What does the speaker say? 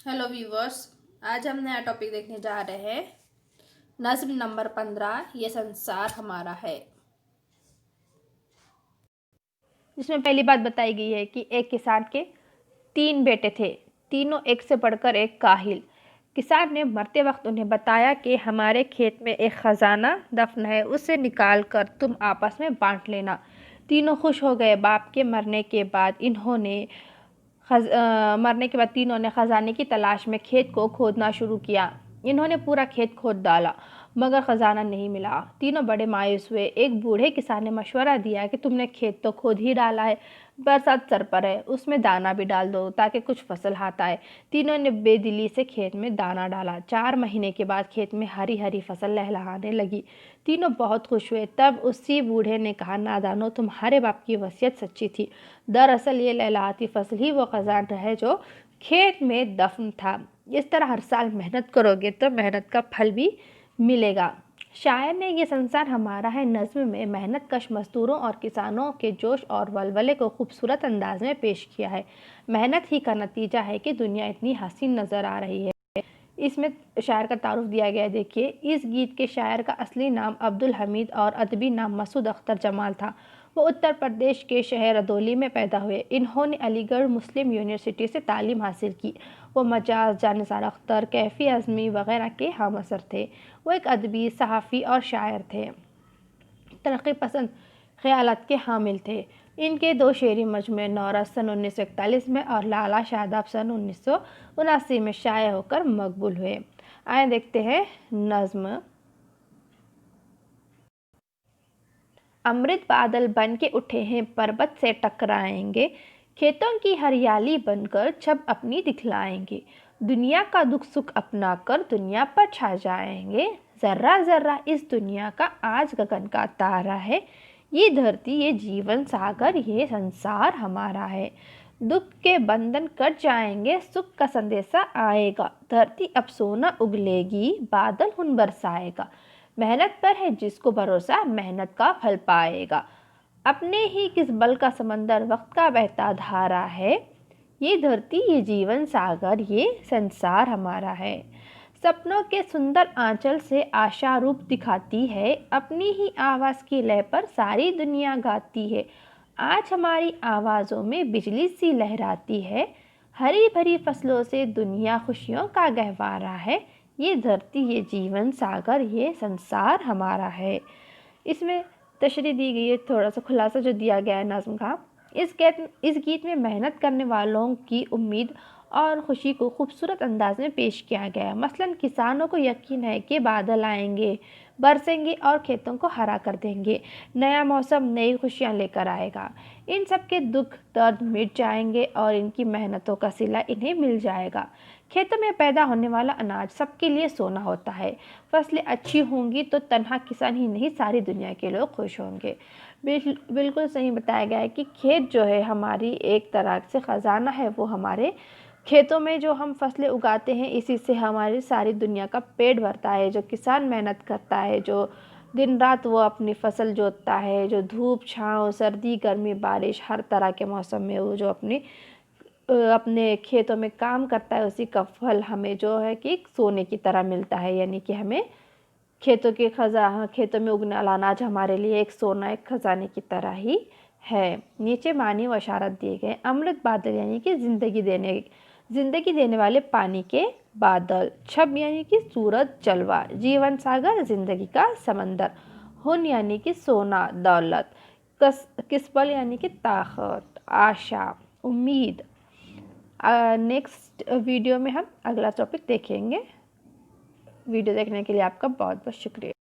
Hello viewers, आज हम नया टॉपिक देखने जा रहे हैं। नज्म नंबर 15, ये संसार हमारा है। जिसमें पहली बात बताई गई है कि एक किसान के 3 बेटे थे, तीनों एक से बढ़कर एक काहिल। किसान ने मरते वक्त उन्हें बताया कि हमारे खेत में एक खजाना दफन है, उसे निकाल कर तुम आपस में बांट लेना। तीनों खुश हो गए। बाप के मरने के बाद तीनों ने खजाने की तलाश में खेत को खोदना शुरू किया। इन्होंने पूरा खेत खोद डाला मगर खजाना नहीं मिला। तीनों बड़े मायूस हुए। एक बूढ़े किसान ने मशवरा दिया कि तुमने खेत तो खोद ही डाला है, बरसात सर पर है, उसमें दाना भी डाल दो ताकि कुछ फसल हाथ आए। तीनों ने बेदिली से खेत में दाना डाला। 4 महीने के बाद खेत में हरी हरी फसल लहलहाने लगी। तीनों बहुत खुश हुए। तब उसी बूढ़े ने कहा, नादानो, तुम्हारे बाप की वसीयत सच्ची थी। दरअसल ये लहलहाती फसल ही वो खजाना है जो खेत में दफन था। इस तरह हर साल मेहनत करोगे तो मेहनत का फल भी मिलेगा। शायर ने ये संसार हमारा है नज़्म में मेहनत कश मजदूरों और किसानों के जोश और वलवले को खूबसूरत अंदाज में पेश किया है। मेहनत ही का नतीजा है कि दुनिया इतनी हसीन नज़र आ रही है। इसमें शायर का तारुफ दिया गया है। देखिए, इस गीत के शायर का असली नाम अब्दुल हमीद और अदबी नाम मसूद अख्तर जमाल था। वो उत्तर प्रदेश के शहर रदौली में पैदा हुए। इन्होंने अलीगढ़ मुस्लिम यूनिवर्सिटी से तालीम हासिल की। वो मजाज, जानिसार अख्तर, कैफ़ी आज़मी वगैरह के हम असर थे। वो एक अदबी, सहाफ़ी और शायर थे। तरक्की पसंद ख़यालात के हामिल थे। इनके 2 शेरी मजमूए नौरस सन 1941 में और लाला शादाब सन 1979 में शाये होकर मकबूल हुए। आए देखते हैं नज़्म। अमृत बादल बन के उठे हैं, पर्वत से टकराएंगे, खेतों की हरियाली बनकर छब अपनी दिखलाएंगे। दुनिया का दुख सुख अपना कर दुनिया पर छा जाएंगे। जर्रा जर्रा इस दुनिया का आज गगन का तारा है। ये धरती, ये जीवन सागर, ये संसार हमारा है। दुख के बंधन कट जाएंगे, सुख का संदेशा आएगा। धरती अब सोना उगलेगी, बादल हुन बरसाएगा। मेहनत पर है जिसको भरोसा, मेहनत का फल पाएगा। अपने ही किस बल का समंदर वक्त का बहता धारा है। ये धरती, ये जीवन सागर, ये संसार हमारा है। सपनों के सुंदर आंचल से आशा रूप दिखाती है। अपनी ही आवाज़ की लय पर सारी दुनिया गाती है। आज हमारी आवाज़ों में बिजली सी लहराती है। हरी भरी फसलों से दुनिया खुशियों का गहवारा है। ये धरती, ये जीवन सागर, ये संसार हमारा है। इसमें तशरीह दी गई है, थोड़ा सा खुलासा जो दिया गया है नज़्म का। इस गीत में मेहनत करने वालों की उम्मीद और खुशी को खूबसूरत अंदाज में पेश किया गया है। मसलन किसानों को यकीन है कि बादल आएंगे, बरसेंगे और खेतों को हरा कर देंगे। नया मौसम नई खुशियाँ लेकर आएगा। इन सब के दुख दर्द मिट जाएंगे और इनकी मेहनतों का सिला इन्हें मिल जाएगा। खेतों में पैदा होने वाला अनाज सबके लिए सोना होता है। फसलें अच्छी होंगी तो तन्हा किसान ही नहीं, सारी दुनिया के लोग खुश होंगे। बिल्कुल सही बताया गया है कि खेत जो है हमारी एक तरह से ख़जाना है। वो हमारे खेतों में जो हम फसलें उगाते हैं, इसी से हमारी सारी दुनिया का पेट भरता है। जो किसान मेहनत करता है, जो दिन रात वो अपनी फसल जोतता है, जो धूप छाँव, सर्दी गर्मी बारिश हर तरह के मौसम में वो जो अपने खेतों में काम करता है, उसी का फल हमें जो है कि सोने की तरह मिलता है। यानी कि हमें खेतों में उगने वाला अनाज हमारे लिए एक सोना, एक खजाने की तरह ही है। नीचे मानी व इशारत दिए गए। अमृत बादल यानी कि जिंदगी देने वाले पानी के बादल। छब यानी कि सूरज जलवा। जीवन सागर जिंदगी का समंदर। हुन यानी कि सोना दौलत। किस्बल यानी कि ताकत, आशा, उम्मीद। नेक्स्ट वीडियो में हम अगला टॉपिक देखेंगे। वीडियो देखने के लिए आपका बहुत बहुत शुक्रिया।